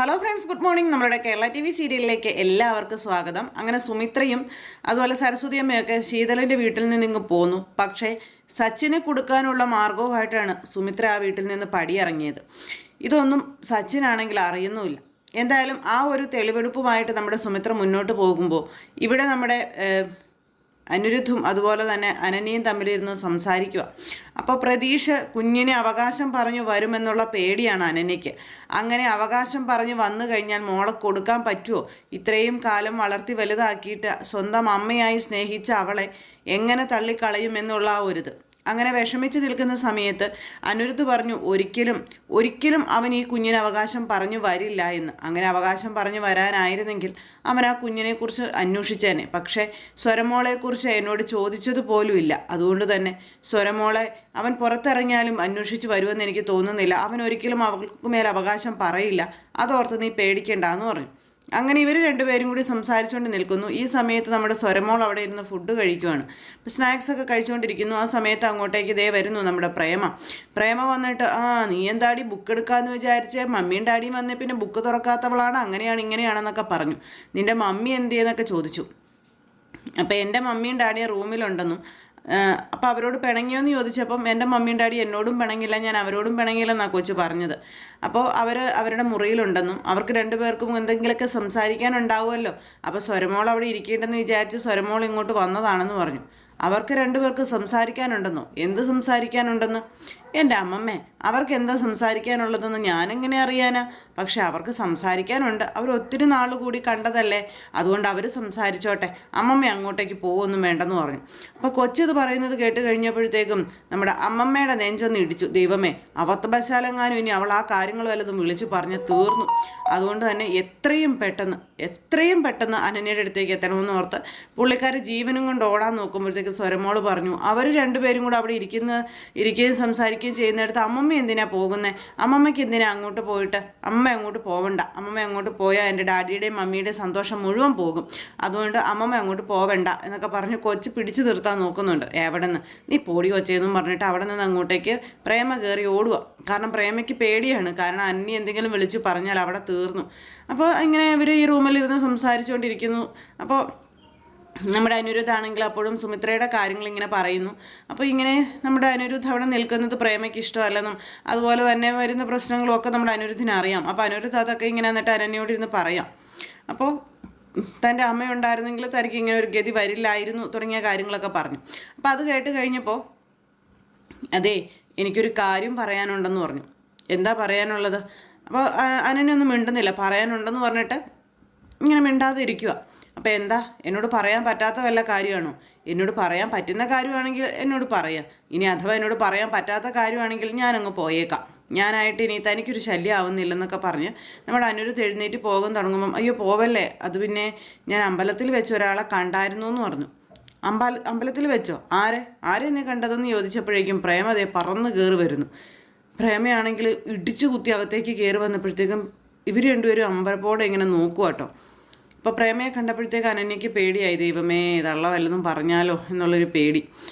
Hello friends, good morning. നമ്മുടെ Kerala T V സീരിയലിലേക്ക് എല്ലാവർക്കും സ്വാഗതം. അങ്ങനെ സുമിത്രയും അതുപോലെ സരസ്വതി അമ്മയൊക്കെ ശീതളിൻ്റെ വീട്ടിൽ നിന്ന് ഇങ്ങ് പോന്നു. പക്ഷേ സച്ചിനെ കൊടുക്കാനുള്ള മാർഗവുമായിട്ടാണ് സുമിത്ര ആ വീട്ടിൽ നിന്ന് പടിയിറങ്ങിയത്. ഇതൊന്നും സച്ചിനാണെങ്കിൽ അറിയുന്നുമില്ല. എന്തായാലും ആ ഒരു തെളിവെടുപ്പുമായിട്ട് നമ്മുടെ സുമിത്ര മുന്നോട്ട് പോകുമ്പോൾ ഇവിടെ നമ്മുടെ അനിരുദ്ധും അതുപോലെ തന്നെ അനന്യയും തമ്മിലിരുന്ന് സംസാരിക്കുക. അപ്പോൾ പ്രതീഷ് കുഞ്ഞിനെ അവകാശം പറഞ്ഞു വരുമെന്നുള്ള പേടിയാണ് അനന്യയ്ക്ക്. അങ്ങനെ അവകാശം പറഞ്ഞു വന്നു കഴിഞ്ഞാൽ മോളെ കൊടുക്കാൻ പറ്റുമോ? ഇത്രയും കാലം വളർത്തി വലുതാക്കിയിട്ട് സ്വന്തം അമ്മയായി സ്നേഹിച്ച അവളെ എങ്ങനെ തള്ളിക്കളയുമെന്നുള്ള ആ ഒരിത്. അങ്ങനെ വിഷമിച്ച് നിൽക്കുന്ന സമയത്ത് അനിരുദ്ധ് പറഞ്ഞു, ഒരിക്കലും അവൻ ഈ കുഞ്ഞിന് അവകാശം പറഞ്ഞു വരില്ല എന്ന്. അങ്ങനെ അവകാശം പറഞ്ഞു വരാനായിരുന്നെങ്കിൽ അവൻ ആ കുഞ്ഞിനെക്കുറിച്ച് അന്വേഷിച്ചേനെ. പക്ഷേ സ്വരമോളെക്കുറിച്ച് എന്നോട് ചോദിച്ചത് പോലുമില്ല. അതുകൊണ്ട് തന്നെ സ്വരമോളെ അവൻ പുറത്തിറങ്ങിയാലും അന്വേഷിച്ച് വരുമെന്ന് എനിക്ക് തോന്നുന്നില്ല. അവൻ ഒരിക്കലും അവൾക്ക് മേൽ അവകാശം പറയില്ല. അതോർത്ത് നീ പേടിക്കേണ്ടെന്ന് പറഞ്ഞു. അങ്ങനെ ഇവർ രണ്ടുപേരും കൂടി സംസാരിച്ചുകൊണ്ട് നിൽക്കുന്നു. ഈ സമയത്ത് നമ്മുടെ സ്വരമോൾ അവിടെ ഇരുന്ന് ഫുഡ് കഴിക്കുവാണ്. അപ്പോൾ സ്നാക്സൊക്കെ കഴിച്ചുകൊണ്ടിരിക്കുന്നു. ആ സമയത്ത് അങ്ങോട്ടേക്ക് ഇതേ വരുന്നു നമ്മുടെ പ്രേമ വന്നിട്ട്, നീ എന്താടി ബുക്ക് എടുക്കാമെന്ന് വിചാരിച്ചേ? മമ്മിയും ഡാഡിയും വന്നേ പിന്നെ ബുക്ക് തുറക്കാത്തവളാണ്, അങ്ങനെയാണ് ഇങ്ങനെയാണെന്നൊക്കെ പറഞ്ഞു. നിൻ്റെ മമ്മി എന്തിയെന്നൊക്കെ ചോദിച്ചു. അപ്പോൾ എൻ്റെ മമ്മിയും ഡാഡിയും റൂമിലുണ്ടെന്നും അപ്പോൾ അവരോട് പിണങ്ങിയോന്ന് ചോദിച്ചപ്പം എൻ്റെ മമ്മിയും ഡാഡി എന്നോടും പിണങ്ങില്ല, ഞാൻ അവരോടും പിണങ്ങിയില്ലെന്നാണ് കൊച്ചു പറഞ്ഞത്. അപ്പോൾ അവരുടെ മുറിയിലുണ്ടെന്നും അവർക്ക് രണ്ടുപേർക്കും എന്തെങ്കിലുമൊക്കെ സംസാരിക്കാനുണ്ടാവുമല്ലോ. അപ്പോൾ സ്വരമോൾ അവിടെ ഇരിക്കേണ്ടെന്ന് വിചാരിച്ച് സ്വരമോൾ ഇങ്ങോട്ട് വന്നതാണെന്ന് പറഞ്ഞു. അവർക്ക് രണ്ടുപേർക്ക് സംസാരിക്കാനുണ്ടെന്നോ? എന്ത് സംസാരിക്കാനുണ്ടെന്ന്? എൻ്റെ അമ്മമ്മേ, അവർക്ക് എന്താ സംസാരിക്കാനുള്ളതെന്ന് ഞാനെങ്ങനെ അറിയാനാ? പക്ഷെ അവർക്ക് സംസാരിക്കാനുണ്ട്. അവർ ഒത്തിരി നാൾ കൂടി കണ്ടതല്ലേ, അതുകൊണ്ട് അവർ സംസാരിച്ചോട്ടെ. അമ്മമ്മ അങ്ങോട്ടേക്ക് പോകുമൊന്നും വേണ്ടെന്ന് പറഞ്ഞു. അപ്പോൾ കൊച്ചിത് പറയുന്നത് കേട്ട് കഴിഞ്ഞപ്പോഴത്തേക്കും നമ്മുടെ അമ്മമ്മയുടെ നെഞ്ചൊന്ന് ഇടിച്ചു. ദൈവമേ, അവത്തബശാലെങ്ങാനും ഇനി അവൾ ആ കാര്യങ്ങൾ വല്ലതും വിളിച്ചു പറഞ്ഞ് തീർന്നു. അതുകൊണ്ട് തന്നെ എത്രയും പെട്ടെന്ന് അനന്യയുടെ അടുത്തേക്ക് എത്തണമെന്ന് ഓർത്ത് പുള്ളിക്കാർ ജീവനും കൊണ്ട് ഓടാൻ നോക്കുമ്പോഴത്തേക്കും സ്വരമോള് പറഞ്ഞു, അവർ രണ്ടുപേരും കൂടെ അവിടെ ഇരിക്കുകയും സംസാരിക്കുകയും ചെയ്യുന്നിടത്ത് അമ്മമ്മ എന്തിനാ പോകുന്നത്? അമ്മമ്മയ്ക്ക് എന്തിനാ അങ്ങോട്ട് പോയിട്ട്? അമ്മ അങ്ങോട്ട് പോവണ്ട. അമ്മമ്മ അങ്ങോട്ട് പോയാൽ എൻ്റെ ഡാഡിയുടെയും മമ്മിയുടെയും സന്തോഷം മുഴുവൻ പോകും. അതുകൊണ്ട് അമ്മമ്മ അങ്ങോട്ട് പോവണ്ട എന്നൊക്കെ പറഞ്ഞ് കൊച്ച് പിടിച്ചു നിർത്താൻ നോക്കുന്നുണ്ട്. എവിടെ നിന്ന്? നീ പോടി കൊച്ചെന്നും പറഞ്ഞിട്ട് അവിടെ നിന്ന് അങ്ങോട്ടേക്ക് പ്രേമ കയറി ഓടുക. കാരണം പ്രേമയ്ക്ക് പേടിയാണ്. കാരണം അന്നി എന്തെങ്കിലും വിളിച്ചു പറഞ്ഞാൽ അവിടെ തീർന്നു. അപ്പോൾ ഇങ്ങനെ ഇവർ ഈ റൂമിലിരുന്ന് സംസാരിച്ചുകൊണ്ടിരിക്കുന്നു. അപ്പോൾ നമ്മുടെ അനിരുദ്ധാണെങ്കിൽ അപ്പോഴും സുമിത്രയുടെ കാര്യങ്ങൾ ഇങ്ങനെ പറയുന്നു. അപ്പോൾ ഇങ്ങനെ നമ്മുടെ അനിരുദ്ധ് അവിടെ നിൽക്കുന്നത് പ്രേമയ്ക്ക് ഇഷ്ടമല്ലെന്നും അതുപോലെ തന്നെ വരുന്ന പ്രശ്നങ്ങളും ഒക്കെ നമ്മുടെ അനിരുദ്ധിനെ അറിയാം. അപ്പോൾ അനിരുദ്ധ് അതൊക്കെ ഇങ്ങനെ എന്നിട്ട് അനന്യയോട് ഇരുന്ന് പറയാം. അപ്പോൾ തൻ്റെ അമ്മയുണ്ടായിരുന്നെങ്കിൽ തനിക്ക് ഇങ്ങനെ ഒരു ഗതി വരില്ലായിരുന്നു തുടങ്ങിയ കാര്യങ്ങളൊക്കെ പറഞ്ഞു. അപ്പോൾ അത് കേട്ട് കഴിഞ്ഞപ്പോൾ, അതെ, എനിക്കൊരു കാര്യം പറയാനുണ്ടെന്ന് പറഞ്ഞു. എന്താ പറയാനുള്ളത്? അപ്പോൾ അനന്യൊന്നും മിണ്ടുന്നില്ല. പറയാനുണ്ടെന്ന് പറഞ്ഞിട്ട് ഇങ്ങനെ മിണ്ടാതെ ഇരിക്കുക. അപ്പോൾ എന്താ? എന്നോട് പറയാൻ പറ്റാത്ത വല്ല കാര്യമാണോ? എന്നോട് പറയാൻ പറ്റുന്ന കാര്യമാണെങ്കിൽ എന്നോട് പറയാം. ഇനി അഥവാ എന്നോട് പറയാൻ പറ്റാത്ത കാര്യമാണെങ്കിൽ ഞാനങ്ങ് പോയേക്കാം. ഞാനായിട്ട് ഇനി തനിക്കൊരു ശല്യം ആവുന്നില്ലെന്നൊക്കെ പറഞ്ഞ് നമ്മുടെ അനിരുദ്ധ് എഴുന്നേറ്റ് പോകാൻ തുടങ്ങുമ്പം, അയ്യോ പോവല്ലേ, അത് പിന്നെ ഞാൻ അമ്പലത്തിൽ വെച്ച് ഒരാളെ കണ്ടായിരുന്നു എന്ന് പറഞ്ഞു. അമ്പലത്തിൽ വെച്ചോ? ആരെ നീ കണ്ടതെന്ന് ചോദിച്ചപ്പോഴേക്കും പ്രേമ അതേ പറന്ന് കയറി വരുന്നു. പ്രേമയാണെങ്കിൽ ഇടിച്ചു കുത്തി അകത്തേക്ക് കയറി വന്നപ്പോഴത്തേക്കും ഇവർ രണ്ടുപേരും അമ്പലപ്പോടെ ഇങ്ങനെ നോക്കുക കേട്ടോ. ഇപ്പോൾ പ്രേമയെ കണ്ടപ്പോഴത്തേക്ക് അനന്യയ്ക്ക് പേടിയായി. ദൈവമേ, തള്ള വല്ലതും പറഞ്ഞാലോ എന്നുള്ളൊരു പേടി.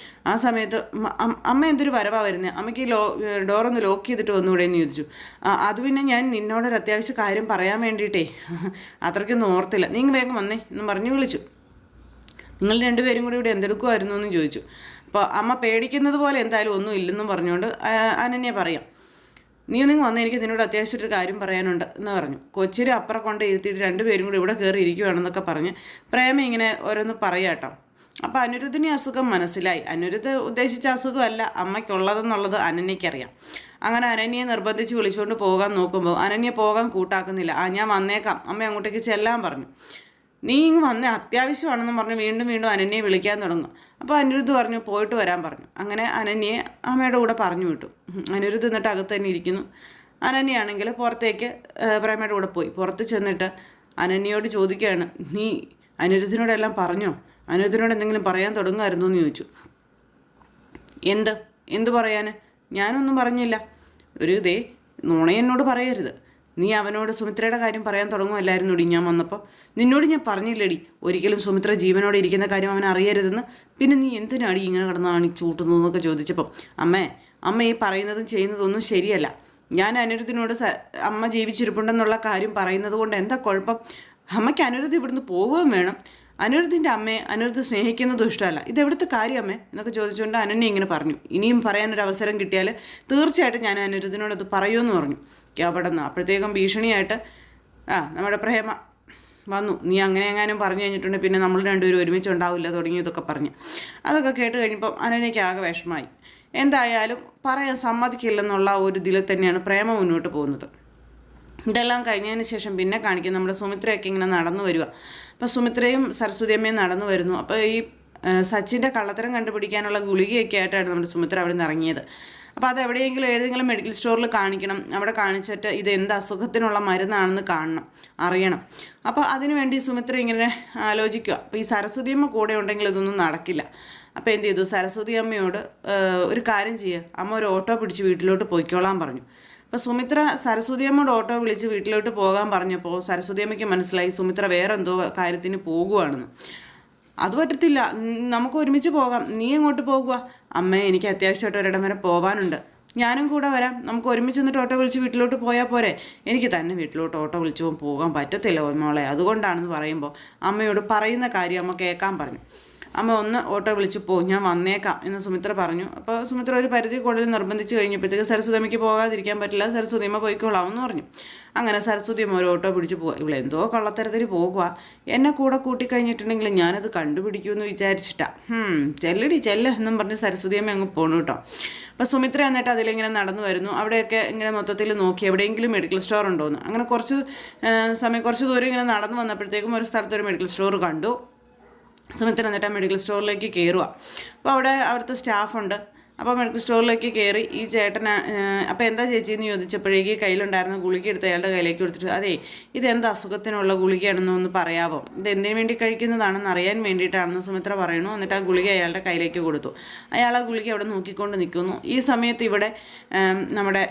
ആ സമയത്ത് അമ്മ എന്തൊരു വരവാ വരുന്നത്? അമ്മയ്ക്ക് ഡോറൊന്ന് ലോക്ക് ചെയ്തിട്ട് വന്നുകൂടെ എന്ന് ചോദിച്ചു. അത് പിന്നെ ഞാൻ നിന്നോടൊരു അത്യാവശ്യ കാര്യം പറയാൻ വേണ്ടിയിട്ടേ അത്രയ്ക്കൊന്നും ഓർത്തില്ല, നീ വേഗം വന്നേ എന്നും പറഞ്ഞ് വിളിച്ചു. നിങ്ങൾ രണ്ടുപേരും കൂടി ഇവിടെ എന്തെടുക്കുമായിരുന്നു എന്ന് ചോദിച്ചു. അപ്പോൾ അമ്മ പേടിക്കുന്നത് പോലെ എന്തായാലും ഒന്നും ഇല്ലെന്നും പറഞ്ഞുകൊണ്ട് അനന്യ പറയാം, നീ വന്ന് എനിക്ക് നിന്നോട് അത്യാവശ്യം ഒരു കാര്യം പറയാനുണ്ട് എന്ന് പറഞ്ഞു. കൊച്ചിനെ അപ്പുറം കൊണ്ട് ഇരുത്തിയിട്ട് രണ്ടുപേരും കൂടി ഇവിടെ കയറി ഇരിക്കുകയാണെന്നൊക്കെ പറഞ്ഞ് പ്രേമ ഇങ്ങനെ ഓരോന്ന് പറയാട്ടോ. അപ്പോൾ അനിരുദ്ധിന് അസുഖം മനസ്സിലായി. അനിരുദ്ധ് ഉദ്ദേശിച്ച അസുഖമല്ല അമ്മയ്ക്കുള്ളതെന്നുള്ളത് അനന്യയ്ക്കറിയാം. അങ്ങനെ അനന്യയെ നിർബന്ധിച്ച് വിളിച്ചുകൊണ്ട് പോകാൻ നോക്കുമ്പോൾ അനന്യ പോകാൻ കൂട്ടാക്കുന്നില്ല. ഞാൻ വന്നേക്കാം, അമ്മ അങ്ങോട്ടേക്ക് ചെല്ലാൻ പറഞ്ഞു. നീ ഇങ്ങ് വന്നേ, അത്യാവശ്യമാണെന്ന് പറഞ്ഞ് വീണ്ടും അനന്യയെ വിളിക്കാൻ തുടങ്ങും. അപ്പോൾ അനിരുദ്ധ് പറഞ്ഞു പോയിട്ട് വരാൻ പറഞ്ഞു. അങ്ങനെ അനന്യയെ അമ്മയുടെ കൂടെ പറഞ്ഞു വിട്ടു. അനിരുദ്ധ് എന്നിട്ട് അകത്ത് തന്നെ ഇരിക്കുന്നു. അനന്യയാണെങ്കിൽ പുറത്തേക്ക് പ്രേമയുടെ കൂടെ പോയി. പുറത്ത് ചെന്നിട്ട് അനന്യയോട് ചോദിക്കുകയാണ്, നീ അനിരുദ്ധിനോടെല്ലാം പറഞ്ഞോ? അനിരുദ്ധിനോട് എന്തെങ്കിലും പറയാൻ തുടങ്ങുമായിരുന്നു എന്ന് ചോദിച്ചു. എന്ത് പറയാൻ? ഞാനൊന്നും പറഞ്ഞില്ല. ഒരു നുണയെന്നോട് പറയരുത്. നീ അവനോട് സുമിത്രയുടെ കാര്യം പറയാൻ തുടങ്ങുമല്ലായിരുന്നുടി ഞാൻ വന്നപ്പോൾ? നിന്നോട് ഞാൻ പറഞ്ഞില്ലടി ഒരിക്കലും സുമിത്ര ജീവനോടെ ഇരിക്കുന്ന കാര്യം അവൻ അറിയരുതെന്ന്. പിന്നെ നീ എന്തിനാടി ഇങ്ങനെ കിടന്നാണ് ചൂട്ടുന്നതെന്നൊക്കെ ചോദിച്ചപ്പം, അമ്മ ഈ പറയുന്നതും ചെയ്യുന്നതൊന്നും ശരിയല്ല. ഞാൻ അനിരുദ്ധിനോട് അമ്മ ജീവിച്ചിരിപ്പുണ്ടെന്നുള്ള കാര്യം പറയുന്നത് കൊണ്ട് എന്താ കുഴപ്പം? അമ്മയ്ക്ക് അനിരുദ്ധ് ഇവിടുന്ന് പോവുകയും വേണം. അനിരുദ്ധിൻ്റെ അമ്മയെ അനിരുദ്ധ് സ്നേഹിക്കുന്നതും ഇഷ്ടമല്ല. ഇതെവിടുത്തെ കാര്യം അമ്മേ എന്നൊക്കെ ചോദിച്ചുകൊണ്ട് അനന്യ ഇങ്ങനെ പറഞ്ഞു. ഇനിയും പറയാനൊരു അവസരം കിട്ടിയാൽ തീർച്ചയായിട്ടും ഞാൻ അനിരുദ്ധിനോട് അത് പറയുമെന്ന് പറഞ്ഞു. അവിടെ നിന്ന് അപ്പോഴത്തേക്കും ഭീഷണിയായിട്ട് നമ്മുടെ പ്രേമ വന്നു. നീ അങ്ങനെ എങ്ങാനും പറഞ്ഞു കഴിഞ്ഞിട്ടുണ്ടെങ്കിൽ പിന്നെ നമ്മൾ രണ്ടുപേരും ഒരുമിച്ചുണ്ടാവില്ല തുടങ്ങിയതൊക്കെ പറഞ്ഞ് അതൊക്കെ കേട്ട് കഴിഞ്ഞപ്പം അനന്യയ്ക്ക് ആകെ വിഷമമായി. എന്തായാലും പറയാൻ സമ്മതിക്കില്ലെന്നുള്ള ഒരു ഇതിൽ തന്നെയാണ് പ്രേമ മുന്നോട്ട് പോകുന്നത്. ഇതെല്ലാം കഴിഞ്ഞതിന് ശേഷം പിന്നെ കാണിക്കും നമ്മുടെ സുമിത്രയൊക്കെ ഇങ്ങനെ നടന്നു വരിക. അപ്പോൾ സുമിത്രയും സരസ്വതി അമ്മയും നടന്നു വരുന്നു. അപ്പോൾ ഈ സച്ചിൻ്റെ കള്ളത്തരം കണ്ടുപിടിക്കാനുള്ള ഗുളികയൊക്കെ ആയിട്ടാണ് നമ്മുടെ സുമിത്ര അവിടെ നിന്ന് ഇറങ്ങിയത്. അപ്പോൾ അത് എവിടെയെങ്കിലും ഏതെങ്കിലും മെഡിക്കൽ സ്റ്റോറിൽ കാണിക്കണം. അവിടെ കാണിച്ചിട്ട് ഇത് എന്ത് അസുഖത്തിനുള്ള മരുന്നാണെന്ന് കാണണം, അറിയണം. അപ്പോൾ അതിനുവേണ്ടി സുമിത്ര ഇങ്ങനെ ആലോചിക്കുക. അപ്പോൾ ഈ സരസ്വതി അമ്മ കൂടെ ഉണ്ടെങ്കിൽ ഇതൊന്നും നടക്കില്ല. അപ്പോൾ എന്ത് ചെയ്തു, സരസ്വതി അമ്മയോട് ഒരു കാര്യം ചെയ്യുക, അമ്മ ഒരു ഓട്ടോ പിടിച്ച് വീട്ടിലോട്ട് പോയിക്കോളാൻ പറഞ്ഞു. അപ്പോൾ സുമിത്ര സരസ്വതി അമ്മയോട് ഓട്ടോ വിളിച്ച് വീട്ടിലോട്ട് പോകാൻ പറഞ്ഞപ്പോൾ സരസ്വതി അമ്മയ്ക്ക് മനസ്സിലായി സുമിത്ര വേറെ എന്തോ കാര്യത്തിന് പോകുവാണെന്ന്. അത് പറ്റത്തില്ല, നമുക്ക് ഒരുമിച്ച് പോകാം, നീ എങ്ങോട്ട് പോകുക? അമ്മേ, എനിക്ക് അത്യാവശ്യമായിട്ട് ഒരിടം വരെ പോകാനുണ്ട്, ഞാനും കൂടെ വരാം, നമുക്ക് ഒരുമിച്ച് നിന്നിട്ട് ഓട്ടോ വിളിച്ച് വീട്ടിലോട്ട് പോയാൽ പോരെ? എനിക്ക് തന്നെ വീട്ടിലോട്ട് ഓട്ടോ വിളിച്ച് പോകാൻ പറ്റത്തില്ല മോളെ, അതുകൊണ്ടാണെന്ന് പറയുമ്പോൾ അമ്മയോട് പറയുന്ന കാര്യം അമ്മ കേൾക്കാൻ പറഞ്ഞു. അമ്മ ഒന്ന് ഓട്ടോ വിളിച്ച് പോകും, ഞാൻ വന്നേക്കാം എന്ന് സുമിത്ര പറഞ്ഞു. അപ്പോൾ സുമിത്ര ഒരു പരിധി കൂടുതൽ നിർബന്ധിച്ച് കഴിഞ്ഞപ്പോഴത്തേക്ക് സരസ്വതി അമ്മയ്ക്ക് പോകാതിരിക്കാൻ പറ്റില്ല, സരസ്വതി അമ്മ പോയിക്കോളാമെന്ന് പറഞ്ഞു. അങ്ങനെ സരസ്വതി അമ്മ ഒരു ഓട്ടോ പിടിച്ച് പോവുക. ഇവളെന്തോ കള്ളത്തരത്തിന് പോകുക, എന്നെ കൂടെ കൂട്ടിക്കഴിഞ്ഞിട്ടുണ്ടെങ്കിൽ ഞാനത് കണ്ടുപിടിക്കുമെന്ന് വിചാരിച്ചിട്ടാ. ചെല്ലടി ചെല്ല് എന്നും പറഞ്ഞ് സരസ്വതി അമ്മ അങ്ങ് പോണു കേട്ടോ. അപ്പോൾ സുമിത്ര എന്നിട്ട് അതിലിങ്ങനെ നടന്നു വരുന്നു. അവിടെയൊക്കെ ഇങ്ങനെ മൊത്തത്തിൽ നോക്കി എവിടെയെങ്കിലും മെഡിക്കൽ സ്റ്റോർ ഉണ്ടോയെന്ന്. അങ്ങനെ കുറച്ച് ദൂരം ഇങ്ങനെ നടന്നു വന്നപ്പോഴത്തേക്കും ഒരു സ്ഥലത്തൊരു മെഡിക്കൽ സ്റ്റോർ കണ്ടു. സുമിത്ര എന്നിട്ട് ആ മെഡിക്കൽ സ്റ്റോറിലേക്ക് കയറുക. അപ്പോൾ അവിടുത്തെ സ്റ്റാഫുണ്ട്. അപ്പോൾ മെഡിക്കൽ സ്റ്റോറിലേക്ക് കയറി ഈ ചേട്ടന് അപ്പോൾ എന്താ ചേച്ചിയെന്ന് ചോദിച്ചപ്പോഴേക്ക് കയ്യിലുണ്ടായിരുന്ന ഗുളിക എടുത്ത് അയാളുടെ കയ്യിലേക്ക് കൊടുത്തിട്ട്, അതെ ഇതെന്ത് അസുഖത്തിനുള്ള ഗുളികയാണെന്ന് ഒന്ന് പറയാമോ, ഇത് എന്തിനു വേണ്ടി കഴിക്കുന്നതാണെന്ന് അറിയാൻ വേണ്ടിയിട്ടാണെന്ന് സുമിത്ര പറയണു. എന്നിട്ട് ആ ഗുളിക അയാളുടെ കയ്യിലേക്ക് കൊടുത്തു. അയാൾ ആ ഗുളിക അവിടെ നോക്കിക്കൊണ്ട് നിൽക്കുന്നു. ഈ സമയത്ത് ഇവിടെ നമ്മുടെ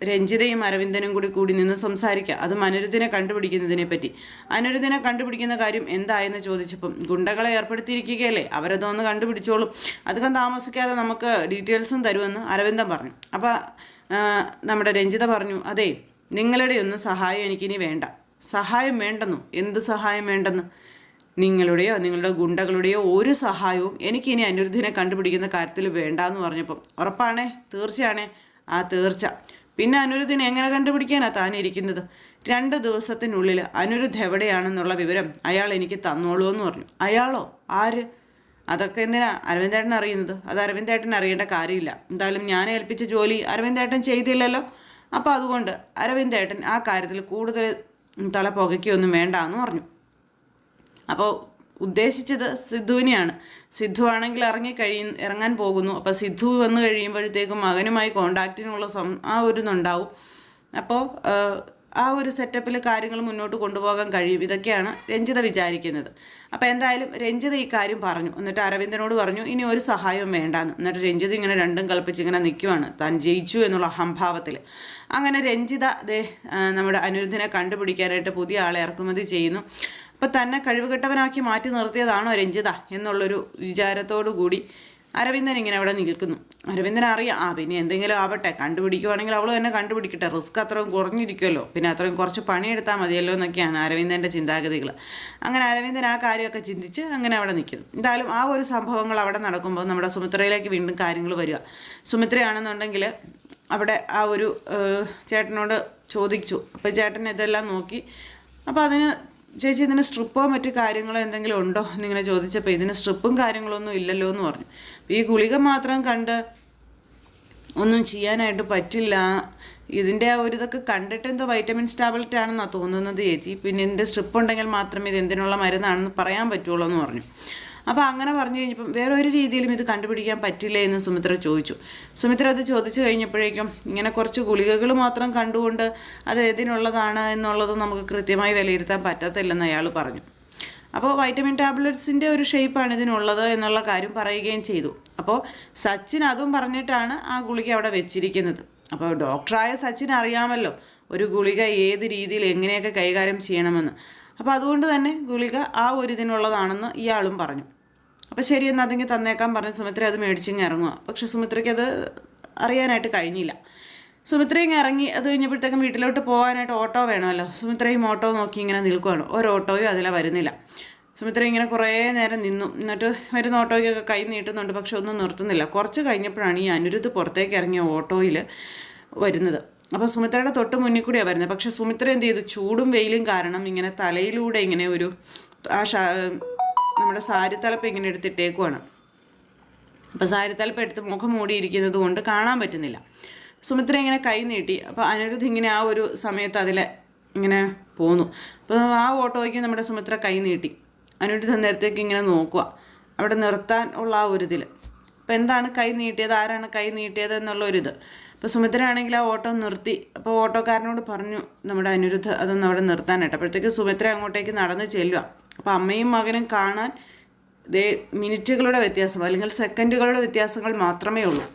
രഞ്ജിതയും അരവിന്ദനും കൂടി നിന്ന് സംസാരിക്കുക. അതും അനിരുദ്ധിനെ കണ്ടുപിടിക്കുന്നതിനെ പറ്റി. അനിരുദ്ധിനെ കണ്ടുപിടിക്കുന്ന കാര്യം എന്തായെന്ന് ചോദിച്ചപ്പം ഗുണ്ടകളെ ഏർപ്പെടുത്തിയിരിക്കുകയല്ലേ, അവരതൊന്ന് കണ്ടുപിടിച്ചോളും, അധികം താമസിക്കാതെ നമുക്ക് ഡീറ്റെയിൽസും തരുമെന്ന് അരവിന്ദൻ പറഞ്ഞു. അപ്പോൾ നമ്മുടെ രഞ്ജിത പറഞ്ഞു, അതെ നിങ്ങളുടെ ഒന്നും സഹായം എനിക്കിനി വേണ്ട. സഹായം വേണ്ടെന്നു? എന്ത് സഹായം വേണ്ടെന്ന്? നിങ്ങളുടെയോ നിങ്ങളുടെ ഗുണ്ടകളുടെയോ ഒരു സഹായവും എനിക്കിനി അനിരുദ്ധിനെ കണ്ടുപിടിക്കുന്ന കാര്യത്തിൽ വേണ്ടാന്ന് പറഞ്ഞപ്പം ഉറപ്പാണേ? തീർച്ചയാണേ? ആ തീർച്ച. പിന്നെ അനിരുദ്ധിനെ എങ്ങനെ കണ്ടുപിടിക്കാനാണ് താൻ ഇരിക്കുന്നത്? 2 ദിവസത്തിനുള്ളിൽ അനിരുദ്ധ് എവിടെയാണെന്നുള്ള വിവരം അയാൾ എനിക്ക് തന്നോളൂ എന്ന് പറഞ്ഞു. അയാളോ? ആര്? അതൊക്കെ എന്തിനാ അരവിന്ദേട്ടൻ അറിയുന്നത്? അത് അരവിന്ദേട്ടൻ അറിയേണ്ട കാര്യമില്ല. എന്തായാലും ഞാൻ ഏൽപ്പിച്ച ജോലി അരവിന്ദേട്ടൻ ചെയ്തില്ലല്ലോ. അപ്പോൾ അതുകൊണ്ട് അരവിന്ദേട്ടൻ ആ കാര്യത്തിൽ കൂടുതൽ തല പുകയ്ക്കൊന്നും വേണ്ട എന്ന് പറഞ്ഞു. അപ്പോൾ ഉദ്ദേശിച്ചത് സിദ്ധുവിനെയാണ്. സിദ്ധു ആണെങ്കിൽ ഇറങ്ങാൻ പോകുന്നു. അപ്പോൾ സിദ്ധു വന്നു കഴിയുമ്പോഴത്തേക്കും മകനുമായി കോണ്ടാക്റ്റിനുള്ള ആ ഒരു ഇതുണ്ടാവും. അപ്പോൾ ആ ഒരു സെറ്റപ്പിൽ കാര്യങ്ങൾ മുന്നോട്ട് കൊണ്ടുപോകാൻ കഴിയും. ഇതൊക്കെയാണ് രഞ്ജിത വിചാരിക്കുന്നത്. അപ്പോൾ എന്തായാലും രഞ്ജിത ഈ കാര്യം പറഞ്ഞു. എന്നിട്ട് അരവിന്ദനോട് പറഞ്ഞു ഇനി ഒരു സഹായവും വേണ്ടാന്ന്. എന്നിട്ട് രഞ്ജിത ഇങ്ങനെ രണ്ടും കൽപ്പിച്ച് ഇങ്ങനെ നിൽക്കുവാണ്, താൻ ജയിച്ചു എന്നുള്ള അഹംഭാവത്തിൽ. അങ്ങനെ രഞ്ജിത നമ്മുടെ അനിരുദ്ധിനെ കണ്ടുപിടിക്കാനായിട്ട് പുതിയ ആളെ ഇറക്കുമതി ചെയ്യുന്നു. അപ്പം തന്നെ കഴിവുകെട്ടവനാക്കി മാറ്റി നിർത്തിയതാണോ രഞ്ജിത എന്നുള്ളൊരു വിചാരത്തോടു കൂടി അരവിന്ദൻ ഇങ്ങനെ അവിടെ നിൽക്കുന്നു. അരവിന്ദൻ അറിയാം, പിന്നെ എന്തെങ്കിലും ആവട്ടെ, കണ്ടുപിടിക്കുവാണെങ്കിൽ അവൾ തന്നെ കണ്ടുപിടിക്കട്ടെ, റിസ്ക് അത്രയും കുറഞ്ഞിരിക്കുമല്ലോ, പിന്നെ അത്രയും കുറച്ച് പണിയെടുത്താൽ മതിയല്ലോ എന്നൊക്കെയാണ് അരവിന്ദൻ്റെ ചിന്താഗതികൾ. അങ്ങനെ അരവിന്ദൻ ആ കാര്യമൊക്കെ ചിന്തിച്ച് അങ്ങനെ അവിടെ നിൽക്കുന്നു. എന്തായാലും ആ ഒരു സംഭവങ്ങൾ അവിടെ നടക്കുമ്പോൾ നമ്മുടെ സുമിത്രയിലേക്ക് വീണ്ടും കാര്യങ്ങൾ വരിക. സുമിത്രയാണെന്നുണ്ടെങ്കിൽ അവിടെ ആ ഒരു ചേട്ടനോട് ചോദിച്ചു. അപ്പോൾ ചേട്ടൻ ഇതെല്ലാം നോക്കി. അപ്പോൾ അതിന് ചേച്ചി ഇതിന് സ്ട്രിപ്പോ മറ്റു കാര്യങ്ങളോ എന്തെങ്കിലും ഉണ്ടോ എന്നിങ്ങനെ ചോദിച്ചപ്പോൾ ഇതിന് സ്ട്രിപ്പും കാര്യങ്ങളൊന്നും ഇല്ലല്ലോ എന്ന് പറഞ്ഞു. ഈ ഗുളിക മാത്രം കണ്ട് ഒന്നും ചെയ്യാനായിട്ട് പറ്റില്ല, ഇതിൻ്റെ ആ ഒരു ഇതൊക്കെ കണ്ടിട്ട് എന്തോ വൈറ്റമിൻസ് ടാബ്ലറ്റ് ആണെന്നാണ് തോന്നുന്നത് ചേച്ചി, പിന്നെ ഇതിൻ്റെ സ്ട്രിപ്പ് ഉണ്ടെങ്കിൽ മാത്രമേ ഇത് എന്തിനുള്ള മരുന്നാണെന്ന് പറയാൻ പറ്റുള്ളൂ എന്ന് പറഞ്ഞു. അപ്പോൾ അങ്ങനെ പറഞ്ഞു കഴിഞ്ഞപ്പം വേറെ ഒരു രീതിയിലും ഇത് കണ്ടുപിടിക്കാൻ പറ്റില്ല എന്ന് സുമിത്ര ചോദിച്ചു. സുമിത്ര അത് ചോദിച്ചു കഴിഞ്ഞപ്പോഴേക്കും ഇങ്ങനെ കുറച്ച് ഗുളികകൾ മാത്രം കണ്ടുകൊണ്ട് അത് ഏതിനുള്ളതാണ് എന്നുള്ളത് നമുക്ക് കൃത്യമായി വിലയിരുത്താൻ പറ്റത്തില്ലെന്ന് അയാൾ പറഞ്ഞു. അപ്പോൾ വൈറ്റമിൻ ടാബ്ലറ്റ്സിൻ്റെ ഒരു ഷേപ്പാണ് ഇതിനുള്ളത് എന്നുള്ള കാര്യം പറയുകയും ചെയ്തു. അപ്പോൾ സച്ചിൻ അതും പറഞ്ഞിട്ടാണ് ആ ഗുളിക അവിടെ വെച്ചിരിക്കുന്നത്. അപ്പോൾ ഡോക്ടറായ സച്ചിൻ അറിയാമല്ലോ ഒരു ഗുളിക ഏത് രീതിയിൽ എങ്ങനെയൊക്കെ കൈകാര്യം ചെയ്യണമെന്ന്. അപ്പോൾ അതുകൊണ്ട് തന്നെ ഗുളിക ആ ഒരു ഇതിനുള്ളതാണെന്ന് ഇയാളും പറഞ്ഞു. അപ്പോൾ ശരി എന്നാൽ അതെങ്കിൽ തന്നേക്കാൻ പറഞ്ഞ് സുമിത്ര അത് മേടിച്ചിങ്ങ് ഇറങ്ങുക. പക്ഷെ സുമിത്രയ്ക്ക് അത് അറിയാനായിട്ട് കഴിഞ്ഞില്ല. സുമിത്രയും ഇറങ്ങി. അത് കഴിഞ്ഞപ്പോഴത്തേക്കും വീട്ടിലോട്ട് പോകാനായിട്ട് ഓട്ടോ വേണമല്ലോ. സുമിത്രയും ഓട്ടോ നോക്കി ഇങ്ങനെ നിൽക്കുകയാണ്. ഒരു ഓട്ടോയും അതിലെ വരുന്നില്ല. സുമിത്ര ഇങ്ങനെ കുറേ നേരം നിന്നു. എന്നിട്ട് വരുന്ന ഓട്ടോയ്ക്കൊക്കെ കൈ നീട്ടുന്നുണ്ട്, പക്ഷെ ഒന്നും നിർത്തുന്നില്ല. കുറച്ച് കഴിഞ്ഞപ്പോഴാണ് ഈ അനിരുദ്ധ് പുറത്തേക്ക് ഇറങ്ങിയ ഓട്ടോയിൽ വരുന്നത്. അപ്പോൾ സുമിത്രയുടെ തൊട്ട് മുന്നിൽ കൂടിയാണ് വരുന്നത്. പക്ഷെ സുമിത്ര എന്ത് ചെയ്തു, ചൂടും വെയിലും കാരണം ഇങ്ങനെ തലയിലൂടെ ഇങ്ങനെ ഒരു നമ്മുടെ സാരിത്തലപ്പ് ഇങ്ങനെ എടുത്തിട്ടേക്കുവാണ്. അപ്പോൾ സാരിത്തലപ്പ് എടുത്ത് മുഖം മൂടിയിരിക്കുന്നത് കൊണ്ട് കാണാൻ പറ്റുന്നില്ല. സുമിത്ര ഇങ്ങനെ കൈ നീട്ടി. അപ്പോൾ അനിരുദ്ധ് ഇങ്ങനെ ആ ഒരു സമയത്ത് അതിൽ ഇങ്ങനെ പോന്നു. അപ്പോൾ ആ ഓട്ടോയ്ക്ക് നമ്മുടെ സുമിത്ര കൈ നീട്ടി. അനിരുദ്ധ് നേരത്തേക്ക് ഇങ്ങനെ നോക്കുക, അവിടെ നിർത്താൻ ഉള്ള ആ ഒരു ഇതിൽ. അപ്പോൾ എന്താണ് കൈ നീട്ടിയത്, ആരാണ് കൈ നീട്ടിയത് എന്നുള്ളൊരിത്. അപ്പോൾ സുമിത്ര ആണെങ്കിൽ ആ ഓട്ടോ നിർത്തി. അപ്പോൾ ഓട്ടോക്കാരനോട് പറഞ്ഞു നമ്മുടെ അനിരുദ്ധ് അതൊന്ന് അവിടെ നിർത്താനായിട്ട്. അപ്പോഴത്തേക്ക് സുമിത്ര അങ്ങോട്ടേക്ക് നടന്ന് ചെല്ലുക. അപ്പോൾ അമ്മയും മകനും കാണാൻ മിനിറ്റുകളുടെ വ്യത്യാസം അല്ലെങ്കിൽ സെക്കൻഡുകളുടെ വ്യത്യാസങ്ങൾ മാത്രമേ ഉള്ളൂ.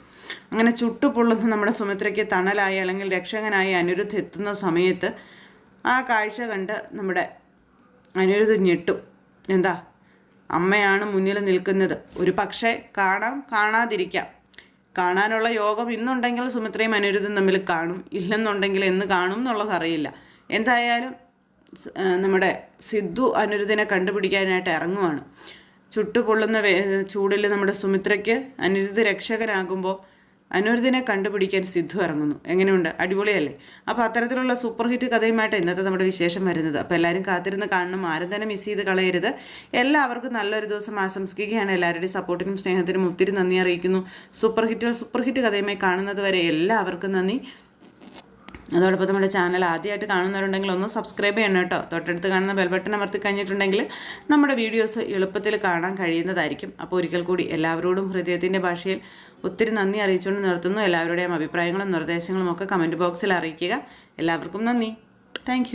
അങ്ങനെ ചുട്ടുപൊള്ളുന്ന നമ്മുടെ സുമിത്രയ്ക്ക് തണലായി അല്ലെങ്കിൽ രക്ഷകനായി അനിരുദ്ധ് എത്തുന്ന സമയത്ത് ആ കാഴ്ച കണ്ട് നമ്മുടെ അനിരുദ്ധ് ഞെട്ടും. എന്താ, അമ്മയാണ് മുന്നിൽ നിൽക്കുന്നത്. ഒരു പക്ഷേ കാണാതിരിക്കാം. കാണാനുള്ള യോഗം ഇന്നുണ്ടെങ്കിൽ സുമിത്രയും അനിരുദ്ധും തമ്മിൽ കാണും, ഇല്ലെന്നുണ്ടെങ്കിൽ എന്ന് കാണും എന്നുള്ളത് അറിയില്ല. എന്തായാലും നമ്മുടെ സിദ്ധു അനിരുദ്ധിനെ കണ്ടുപിടിക്കാനായിട്ട് ഇറങ്ങുവാണ്. ചുട്ടുപൊള്ളുന്ന ചൂടിൽ നമ്മുടെ സുമിത്രയ്ക്ക് അനിരുദ്ധ് രക്ഷകനാകുമ്പോൾ അനിരുദ്ധിനെ കണ്ടുപിടിക്കാൻ സിദ്ധു ഇറങ്ങുന്നു. എങ്ങനെയുണ്ട്, അടിപൊളിയല്ലേ? അപ്പോൾ അത്തരത്തിലുള്ള സൂപ്പർ ഹിറ്റ് കഥയുമായിട്ട് ഇന്നത്തെ നമ്മുടെ വിശേഷം വരുന്നത്. അപ്പോൾ എല്ലാവരും കാത്തിരുന്ന് കാണണം, ആരും തന്നെ മിസ് ചെയ്ത് കളയരുത്. എല്ലാവർക്കും നല്ലൊരു ദിവസം ആശംസിക്കുകയാണ്. എല്ലാവരുടെയും സപ്പോർട്ടിനും സ്നേഹത്തിനും ഒത്തിരി നന്ദി അറിയിക്കുന്നു. സൂപ്പർ ഹിറ്റ് കഥയുമായി കാണുന്നത് വരെ എല്ലാവർക്കും നന്ദി. അതോടൊപ്പം നമ്മുടെ ചാനൽ ആദ്യമായിട്ട് കാണുന്നവരുണ്ടെങ്കിൽ ഒന്ന് സബ്സ്ക്രൈബ് ചെയ്യണം കേട്ടോ. തൊട്ടടുത്ത് കാണുന്ന ബെൽ ബട്ടൺ അമർത്തി കഴിഞ്ഞിട്ടുണ്ടെങ്കിൽ നമ്മുടെ വീഡിയോസ് എളുപ്പത്തിൽ കാണാൻ കഴിയുന്നതായിരിക്കും. അപ്പോൾ ഒരിക്കൽ കൂടി എല്ലാവരോടും ഹൃദയത്തിൻ്റെ ഭാഷയിൽ ഒത്തിരി നന്ദി അറിയിച്ചുകൊണ്ട് നിർത്തുന്നു. എല്ലാവരുടെയും അഭിപ്രായങ്ങളും നിർദ്ദേശങ്ങളും ഒക്കെ കമൻറ്റ് ബോക്സിൽ അറിയിക്കുക. എല്ലാവർക്കും നന്ദി. താങ്ക്